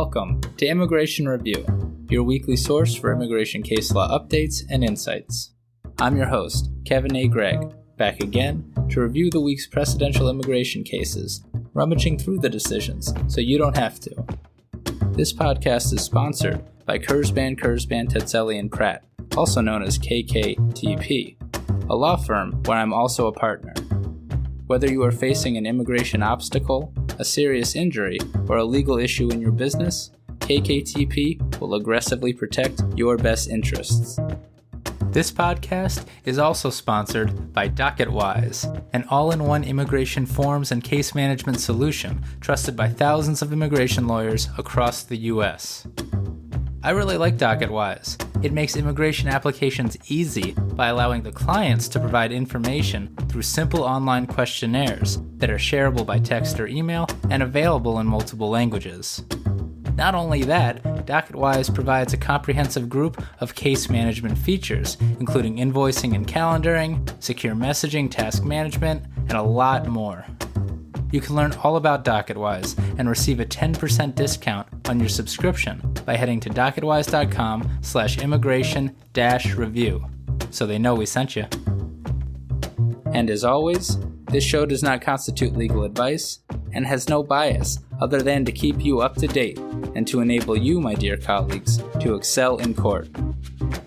Welcome to Immigration Review, your weekly source for immigration case law updates and insights. I'm your host, Kevin A. Gregg, back again to review the week's precedential immigration cases, rummaging through the decisions so you don't have to. This podcast is sponsored by Kurzban, Tetzeli, and Pratt, also known as KKTP, a law firm where I'm also a partner. Whether you are facing an immigration obstacle, a serious injury, or a legal issue in your business, KKTP will aggressively protect your best interests. This podcast is also sponsored by DocketWise, an all-in-one immigration forms and case management solution trusted by thousands of immigration lawyers across the U.S. I really like DocketWise. It makes immigration applications easy by allowing the clients to provide information through simple online questionnaires that are shareable by text or email and available in multiple languages. Not only that, DocketWise provides a comprehensive group of case management features, including invoicing and calendaring, secure messaging, task management, and a lot more. You can learn all about DocketWise and receive a 10% discount on your subscription by heading to docketwise.com/immigration-review, so they know we sent you. And as always, this show does not constitute legal advice and has no bias other than to keep you up to date and to enable you, my dear colleagues, to excel in court.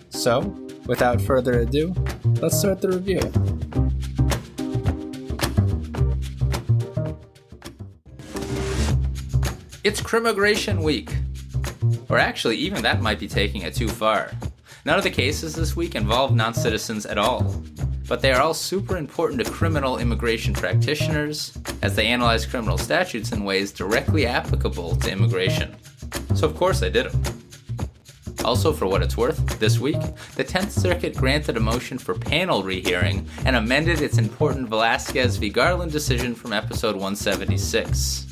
So, without further ado, let's start the review. It's crimmigration week. Or actually, even that might be taking it too far. None of the cases this week involve non-citizens at all, but they are all super important to criminal immigration practitioners as they analyze criminal statutes in ways directly applicable to immigration. So of course I did them. Also, for what it's worth, this week, the 10th Circuit granted a motion for panel rehearing and amended its important Velasquez v. Garland decision from episode 176.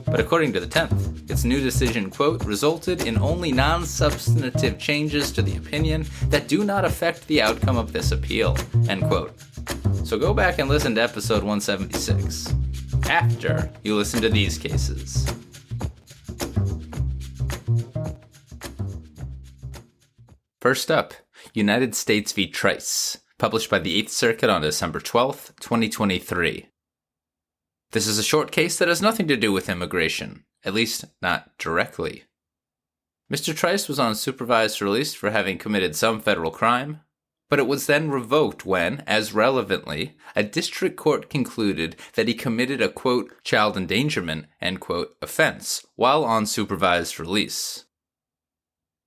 But according to the 10th, its new decision, quote, resulted in only non-substantive changes to the opinion that do not affect the outcome of this appeal, end quote. So go back and listen to episode 176, after you listen to these cases. First up, United States v. Trice, published by the 8th Circuit on December 12th, 2023. This is a short case that has nothing to do with immigration, at least not directly. Mr. Trice was on supervised release for having committed some federal crime, but it was then revoked when, as relevantly, a district court concluded that he committed a, quote, child endangerment, end quote, offense while on supervised release.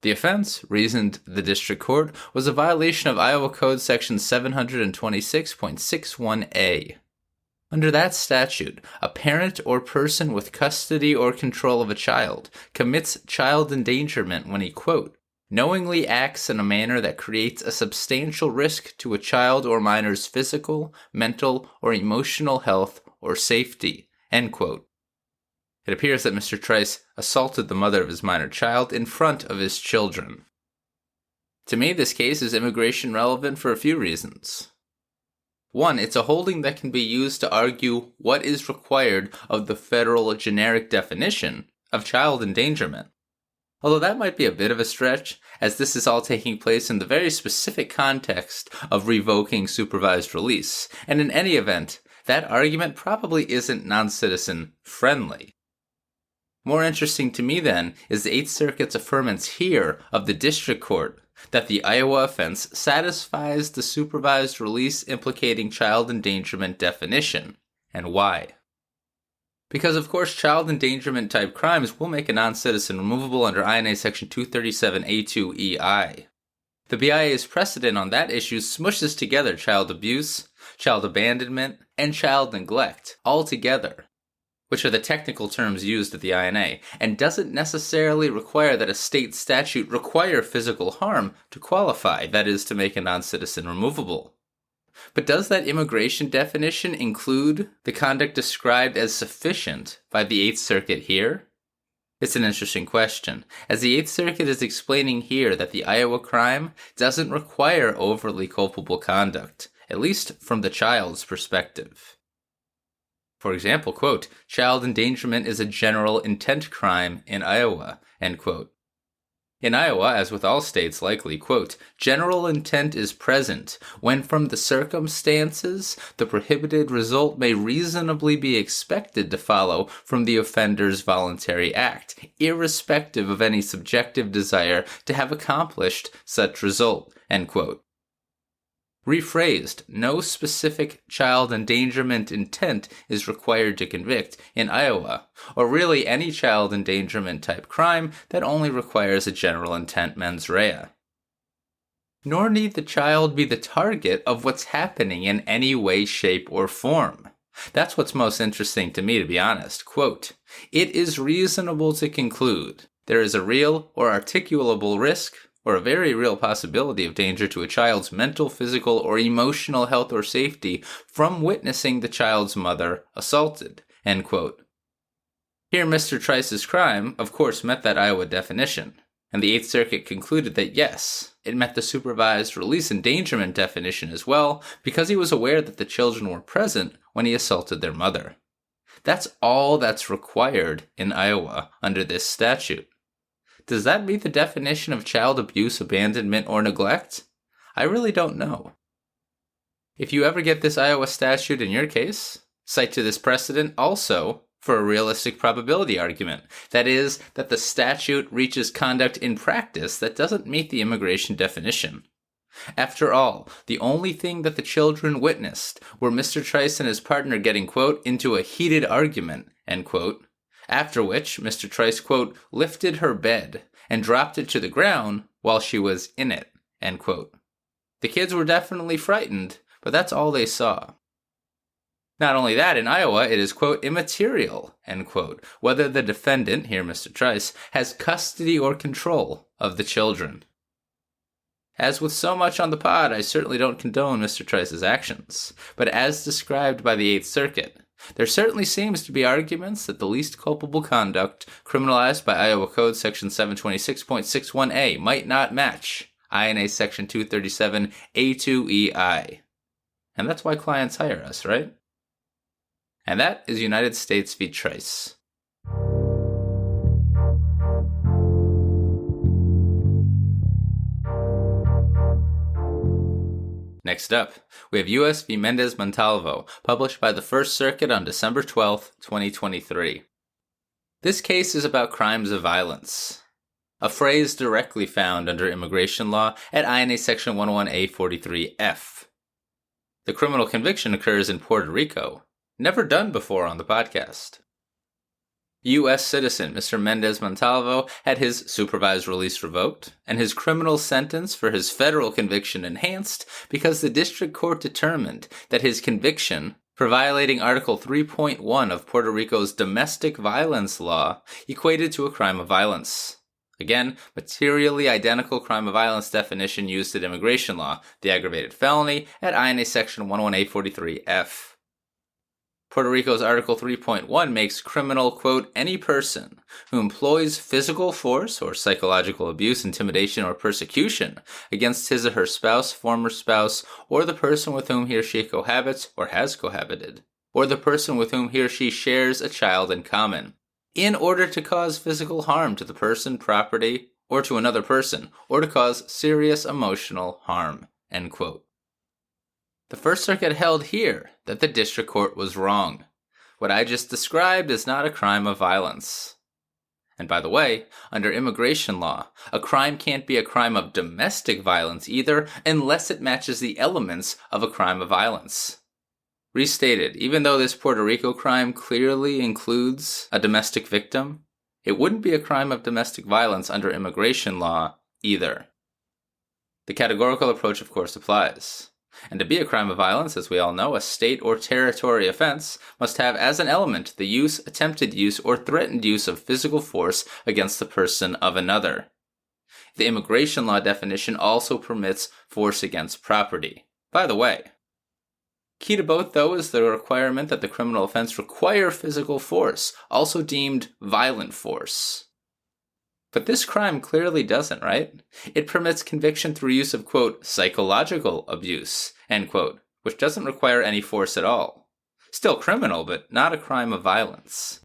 The offense, reasoned the district court, was a violation of Iowa Code section 726.61a. Under that statute, a parent or person with custody or control of a child commits child endangerment when he, quote, knowingly acts in a manner that creates a substantial risk to a child or minor's physical, mental, or emotional health or safety, end quote. It appears that Mr. Trice assaulted the mother of his minor child in front of his children. To me, this case is immigration relevant for a few reasons. One, it's a holding that can be used to argue what is required of the federal generic definition of child endangerment. Although that might be a bit of a stretch, as this is all taking place in the very specific context of revoking supervised release, and in any event, that argument probably isn't non-citizen friendly. More interesting to me, then, is the 8th Circuit's affirmance here of the district court that the Iowa offense satisfies the supervised release implicating child endangerment definition, and why. Because, of course, child endangerment type crimes will make a non-citizen removable under INA section 237A2EI. The BIA's precedent on that issue smushes together child abuse, child abandonment, and child neglect all together, which are the technical terms used at the INA, and doesn't necessarily require that a state statute require physical harm to qualify, that is, to make a non-citizen removable. But does that immigration definition include the conduct described as sufficient by the 8th Circuit here? It's an interesting question, as the 8th Circuit is explaining here that the Iowa crime doesn't require overly culpable conduct, at least from the child's perspective. For example, quote, child endangerment is a general intent crime in Iowa, end quote. In Iowa, as with all states likely, quote, general intent is present when from the circumstances the prohibited result may reasonably be expected to follow from the offender's voluntary act, irrespective of any subjective desire to have accomplished such result, end quote. Rephrased, no specific child endangerment intent is required to convict in Iowa, or really any child endangerment type crime that only requires a general intent mens rea. Nor need the child be the target of what's happening in any way, shape, or form. That's what's most interesting to me, to be honest. Quote, it is reasonable to conclude there is a real or articulable risk or a very real possibility of danger to a child's mental, physical, or emotional health or safety from witnessing the child's mother assaulted, end quote. Here, Mr. Trice's crime, of course, met that Iowa definition, and the Eighth Circuit concluded that yes, it met the supervised release endangerment definition as well, because he was aware that the children were present when he assaulted their mother. That's all that's required in Iowa under this statute. Does that meet the definition of child abuse, abandonment, or neglect? I really don't know. If you ever get this Iowa statute in your case, cite to this precedent also for a realistic probability argument. That is, that the statute reaches conduct in practice that doesn't meet the immigration definition. After all, the only thing that the children witnessed were Mr. Trice and his partner getting, quote, into a heated argument, end quote, after which Mr. Trice, quote, lifted her bed and dropped it to the ground while she was in it, end quote. The kids were definitely frightened, but that's all they saw. Not only that, in Iowa, it is, quote, immaterial, end quote, whether the defendant, here Mr. Trice, has custody or control of the children. As with so much on the pod, I certainly don't condone Mr. Trice's actions, but as described by the Eighth Circuit, there certainly seems to be arguments that the least culpable conduct criminalized by Iowa Code Section 726.61a might not match INA Section 237A2EI. And that's why clients hire us, right? And that is United States v. Trice. Next up, we have U.S. v. Menendez-Montalvo, published by the First Circuit on December 12, 2023. This case is about crimes of violence, a phrase directly found under immigration law at INA Section 101A43F. The criminal conviction occurs in Puerto Rico, never done before on the podcast. U.S. citizen Mr. Menendez-Montalvo had his supervised release revoked and his criminal sentence for his federal conviction enhanced because the district court determined that his conviction for violating Article 3.1 of Puerto Rico's domestic violence law equated to a crime of violence. Again, materially identical crime of violence definition used in immigration law, the aggravated felony at INA Section 11843F. Puerto Rico's Article 3.1 makes criminal, quote, any person who employs physical force or psychological abuse, intimidation, or persecution against his or her spouse, former spouse, or the person with whom he or she cohabits or has cohabited, or the person with whom he or she shares a child in common, in order to cause physical harm to the person, property, or to another person, or to cause serious emotional harm, end quote. The First Circuit held here that the district court was wrong. What I just described is not a crime of violence. And by the way, under immigration law, a crime can't be a crime of domestic violence either unless it matches the elements of a crime of violence. Restated, even though this Puerto Rico crime clearly includes a domestic victim, it wouldn't be a crime of domestic violence under immigration law either. The categorical approach, of course, applies. And to be a crime of violence, as we all know, a state or territory offense must have as an element the use, attempted use, or threatened use of physical force against the person of another. The immigration law definition also permits force against property. By the way, key to both, though, is the requirement that the criminal offense require physical force, also deemed violent force. But this crime clearly doesn't, right? It permits conviction through use of, quote, psychological abuse, end quote, which doesn't require any force at all. Still criminal, but not a crime of violence.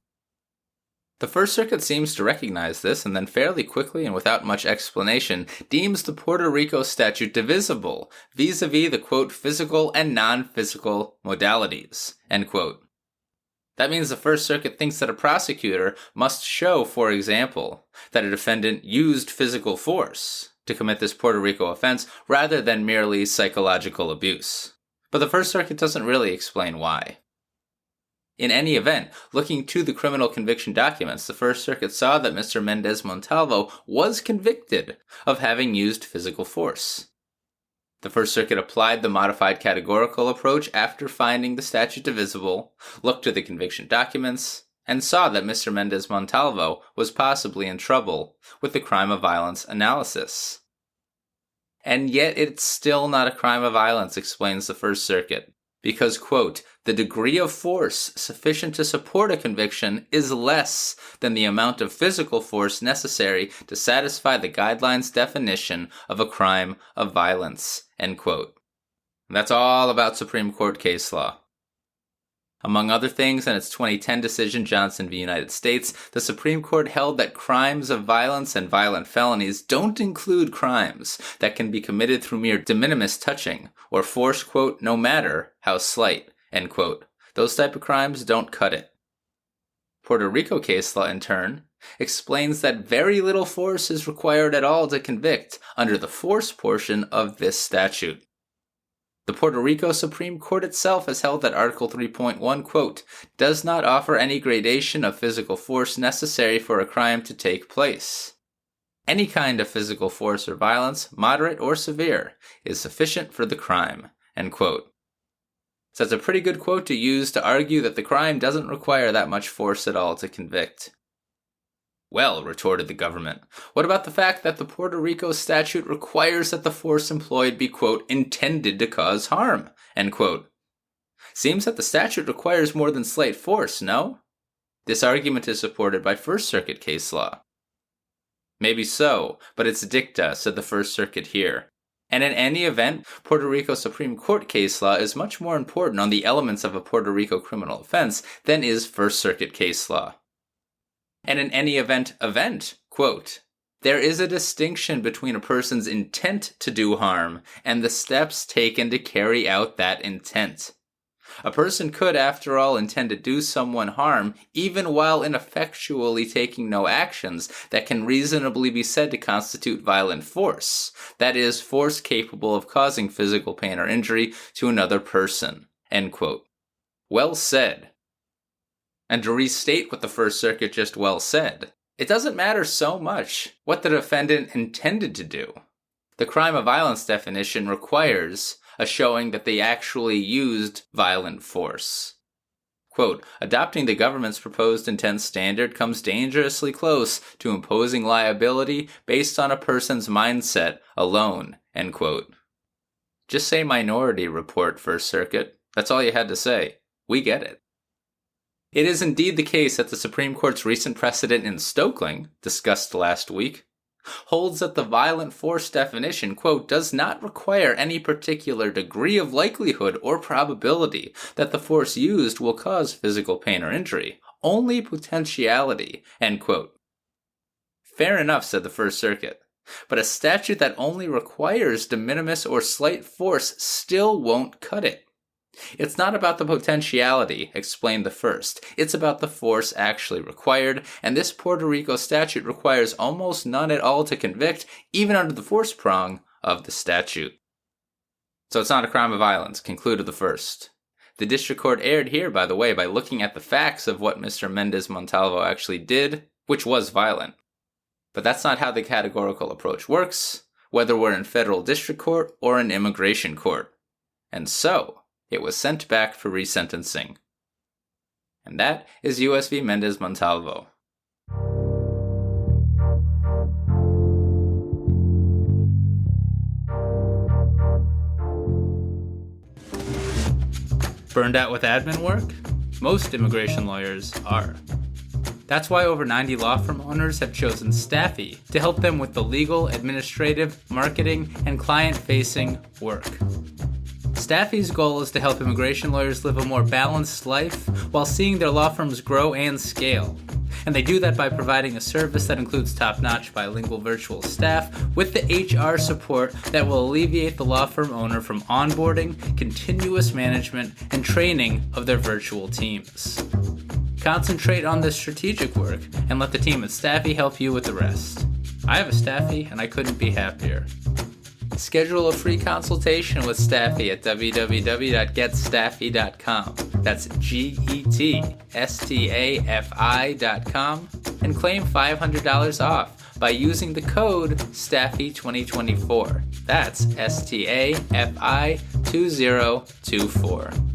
The First Circuit seems to recognize this and then fairly quickly and without much explanation deems the Puerto Rico statute divisible vis-a-vis the, quote, physical and non-physical modalities, end quote. That means the First Circuit thinks that a prosecutor must show, for example, that a defendant used physical force to commit this Puerto Rico offense rather than merely psychological abuse. But the First Circuit doesn't really explain why. In any event, looking to the criminal conviction documents, the First Circuit saw that Mr. Menendez-Montalvo was convicted of having used physical force. The First Circuit applied the modified categorical approach after finding the statute divisible, looked to the conviction documents, and saw that Mr. Menendez-Montalvo was possibly in trouble with the crime of violence analysis. And yet it's still not a crime of violence, explains the First Circuit. Because, quote, the degree of force sufficient to support a conviction is less than the amount of physical force necessary to satisfy the guidelines' definition of a crime of violence, end quote. And that's all about Supreme Court case law. Among other things, in its 2010 decision, Johnson v. United States, the Supreme Court held that crimes of violence and violent felonies don't include crimes that can be committed through mere de minimis touching, or force, quote, no matter how slight, end quote. Those type of crimes don't cut it. Puerto Rico case law, in turn, explains that very little force is required at all to convict under the force portion of this statute. The Puerto Rico Supreme Court itself has held that Article 3.1, quote, does not offer any gradation of physical force necessary for a crime to take place. Any kind of physical force or violence, moderate or severe, is sufficient for the crime, end quote. So that's a pretty good quote to use to argue that the crime doesn't require that much force at all to convict. Well, retorted the government, what about the fact that the Puerto Rico statute requires that the force employed be, quote, intended to cause harm, end quote? Seems that the statute requires more than slight force, no? This argument is supported by First Circuit case law. Maybe so, but it's dicta, said the First Circuit here. And in any event, Puerto Rico Supreme Court case law is much more important on the elements of a Puerto Rico criminal offense than is First Circuit case law. And in any event, quote, there is a distinction between a person's intent to do harm and the steps taken to carry out that intent. A person could, after all, intend to do someone harm, even while ineffectually taking no actions that can reasonably be said to constitute violent force, that is, force capable of causing physical pain or injury to another person, end quote. Well said. And to restate what the First Circuit just well said, it doesn't matter so much what the defendant intended to do. The crime of violence definition requires a showing that they actually used violent force. Quote, adopting the government's proposed intent standard comes dangerously close to imposing liability based on a person's mindset alone, end quote. Just say Minority Report, First Circuit. That's all you had to say. We get it. It is indeed the case that the Supreme Court's recent precedent in Stokeling, discussed last week, holds that the violent force definition, quote, does not require any particular degree of likelihood or probability that the force used will cause physical pain or injury, only potentiality, end quote. Fair enough, said the First Circuit, but a statute that only requires de minimis or slight force still won't cut it. It's not about the potentiality, explained the first. It's about the force actually required, and this Puerto Rico statute requires almost none at all to convict, even under the force prong of the statute. So it's not a crime of violence, concluded the first. The district court erred here, by the way, by looking at the facts of what Mr. Menendez-Montalvo actually did, which was violent. But that's not how the categorical approach works, whether we're in federal district court or in immigration court. And so it was sent back for resentencing. And that is U.S. v. Menendez-Montalvo. Burned out with admin work? Most immigration lawyers are. That's why over 90 law firm owners have chosen Staffy to help them with the legal, administrative, marketing, and client-facing work. Staffy's goal is to help immigration lawyers live a more balanced life while seeing their law firms grow and scale. And they do that by providing a service that includes top-notch bilingual virtual staff with the HR support that will alleviate the law firm owner from onboarding, continuous management, and training of their virtual teams. Concentrate on this strategic work and let the team at Staffy help you with the rest. I have a Staffy and I couldn't be happier. Schedule a free consultation with Staffy at www.getstaffy.com. That's GETSTAFI.com and claim $500 off by using the code STAFFY2024. That's STAFI2024.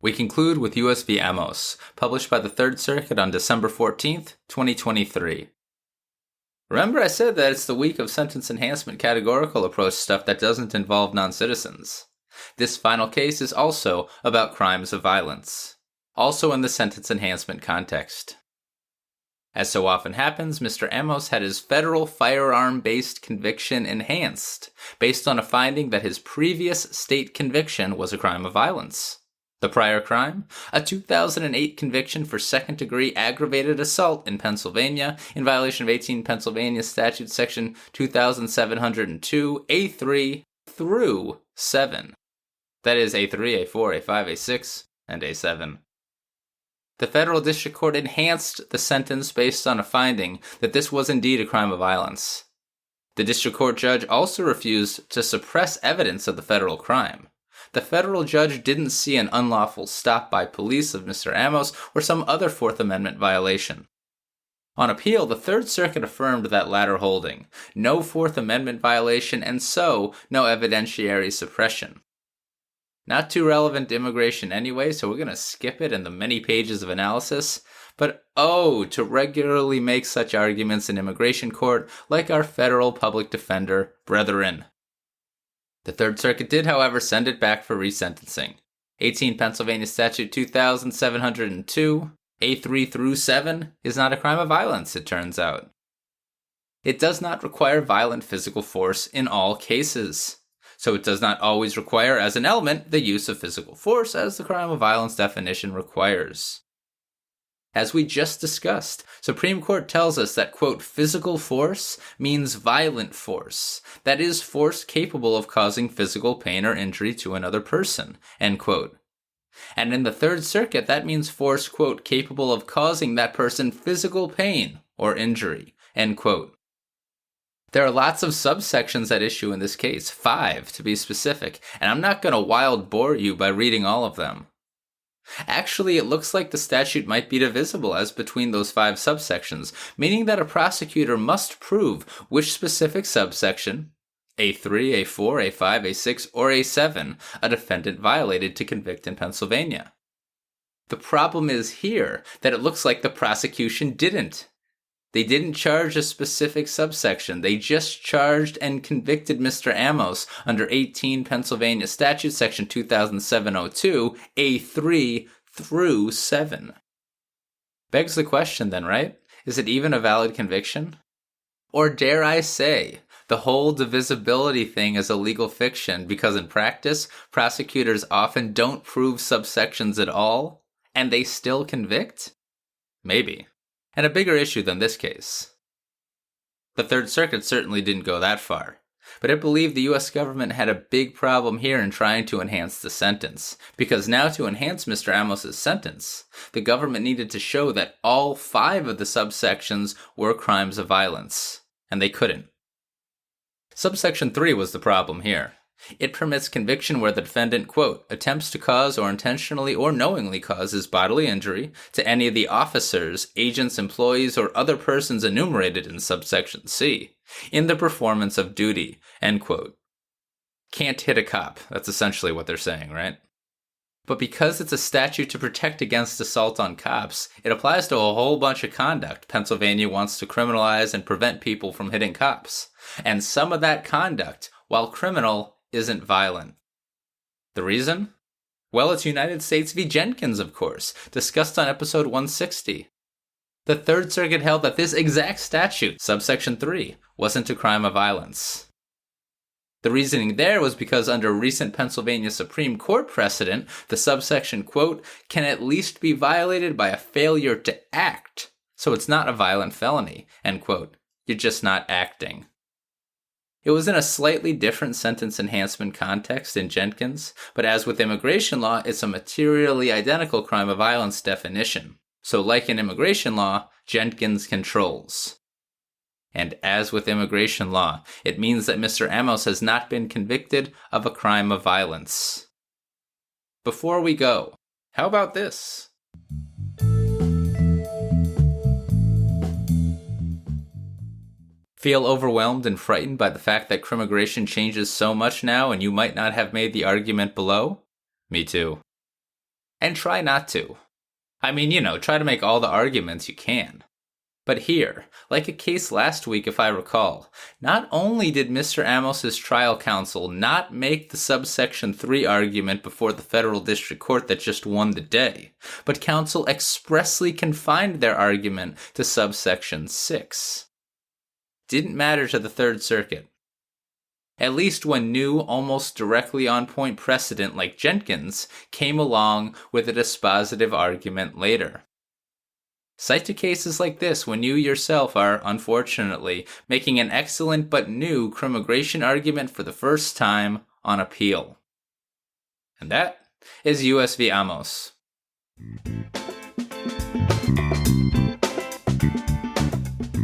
We conclude with U.S. v. Amos, published by the Third Circuit on December 14th, 2023. Remember I said that it's the week of sentence enhancement categorical approach stuff that doesn't involve non-citizens. This final case is also about crimes of violence, also in the sentence enhancement context. As so often happens, Mr. Amos had his federal firearm-based conviction enhanced, based on a finding that his previous state conviction was a crime of violence. The prior crime? A 2008 conviction for second-degree aggravated assault in Pennsylvania in violation of 18 Pennsylvania Statute Section 2702, A3 through 7. That is A3, A4, A5, A6, and A7. The federal district court enhanced the sentence based on a finding that this was indeed a crime of violence. The district court judge also refused to suppress evidence of the federal crime. The federal judge didn't see an unlawful stop by police of Mr. Amos or some other Fourth Amendment violation. On appeal, the Third Circuit affirmed that latter holding, no Fourth Amendment violation and so no evidentiary suppression. Not too relevant to immigration anyway, so we're going to skip it and the many pages of analysis, but to regularly make such arguments in immigration court like our federal public defender brethren. The Third Circuit did, however, send it back for resentencing. 18 Pennsylvania Statute 2702, A3 through 7, is not a crime of violence, it turns out. It does not require violent physical force in all cases. So it does not always require as an element the use of physical force as the crime of violence definition requires. As we just discussed, Supreme Court tells us that, quote, physical force means violent force. That is, force capable of causing physical pain or injury to another person, end quote. And in the Third Circuit, that means force, quote, capable of causing that person physical pain or injury, end quote. There are lots of subsections at issue in this case, 5 to be specific, and I'm not going to wild bore you by reading all of them. Actually, it looks like the statute might be divisible as between those 5 subsections, meaning that a prosecutor must prove which specific subsection, A3, A4, A5, A6, or A7, a defendant violated to convict in Pennsylvania. The problem is here that it looks like the prosecution didn't. They didn't charge a specific subsection. They just charged and convicted Mr. Amos under 18 Pennsylvania Statute Section 2702, A3 through 7. Begs the question then, right? Is it even a valid conviction? Or dare I say, the whole divisibility thing is a legal fiction because in practice, prosecutors often don't prove subsections at all, and they still convict? Maybe. And a bigger issue than this case. The Third Circuit certainly didn't go that far, but it believed the U.S. government had a big problem here in trying to enhance the sentence, because now to enhance Mr. Amos' sentence, the government needed to show that all 5 of the subsections were crimes of violence, and they couldn't. Subsection 3 was the problem here. It permits conviction where the defendant, quote, attempts to cause or intentionally or knowingly causes bodily injury to any of the officers, agents, employees, or other persons enumerated in subsection C in the performance of duty, end quote. Can't hit a cop. That's essentially what they're saying, right? But because it's a statute to protect against assault on cops, it applies to a whole bunch of conduct Pennsylvania wants to criminalize and prevent people from hitting cops. And some of that conduct, while criminal, isn't violent. The reason? Well, it's United States v. Jenkins, of course, discussed on episode 160. The Third Circuit held that this exact statute, subsection 3, wasn't a crime of violence. The reasoning there was because under recent Pennsylvania Supreme Court precedent, the subsection, quote, can at least be violated by a failure to act, so it's not a violent felony, end quote. You're just not acting. It was in a slightly different sentence enhancement context in Jenkins, but as with immigration law, it's a materially identical crime of violence definition. So like in immigration law, Jenkins controls. And as with immigration law, it means that Mr. Amos has not been convicted of a crime of violence. Before we go, how about this? Feel overwhelmed and frightened by the fact that crimmigration changes so much now and you might not have made the argument below? Me too. And try not to. I mean, try to make all the arguments you can. But here, like a case last week if I recall, not only did Mr. Amos's trial counsel not make the subsection 3 argument before the federal district court that just won the day, but counsel expressly confined their argument to subsection 6. Didn't matter to the Third Circuit. At least when new, almost directly on-point precedent like Jenkins came along with a dispositive argument later. Cite to cases like this when you yourself are, unfortunately, making an excellent but new crimmigration argument for the first time on appeal. And that is U.S. v. Amos.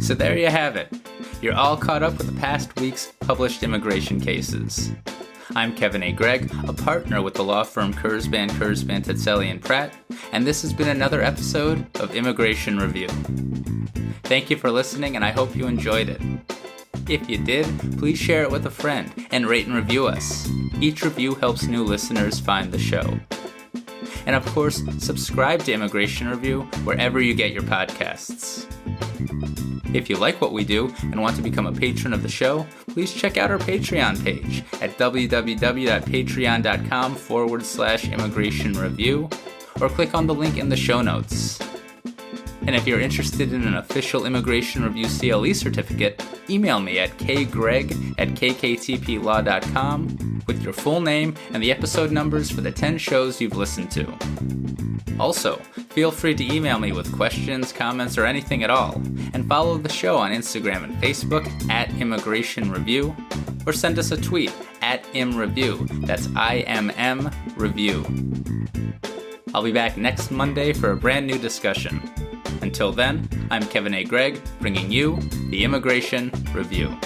So there you have it. You're all caught up with the past week's published immigration cases. I'm Kevin A. Gregg, a partner with the law firm Kurzban, Tetzeli, and Pratt, and this has been another episode of Immigration Review. Thank you for listening, and I hope you enjoyed it. If you did, please share it with a friend and rate and review us. Each review helps new listeners find the show. And of course, subscribe to Immigration Review wherever you get your podcasts. If you like what we do and want to become a patron of the show, please check out our Patreon page at www.patreon.com/Immigration Review or click on the link in the show notes. And if you're interested in an official Immigration Review CLE certificate, email me at kgreg@kktplaw.com with your full name and the episode numbers for the 10 shows you've listened to. Also, feel free to email me with questions, comments, or anything at all, and follow the show on Instagram and Facebook at Immigration Review, or send us a tweet at ImReview, that's IMM Review. I'll be back next Monday for a brand new discussion. Until then, I'm Kevin A. Gregg, bringing you the Immigration Review.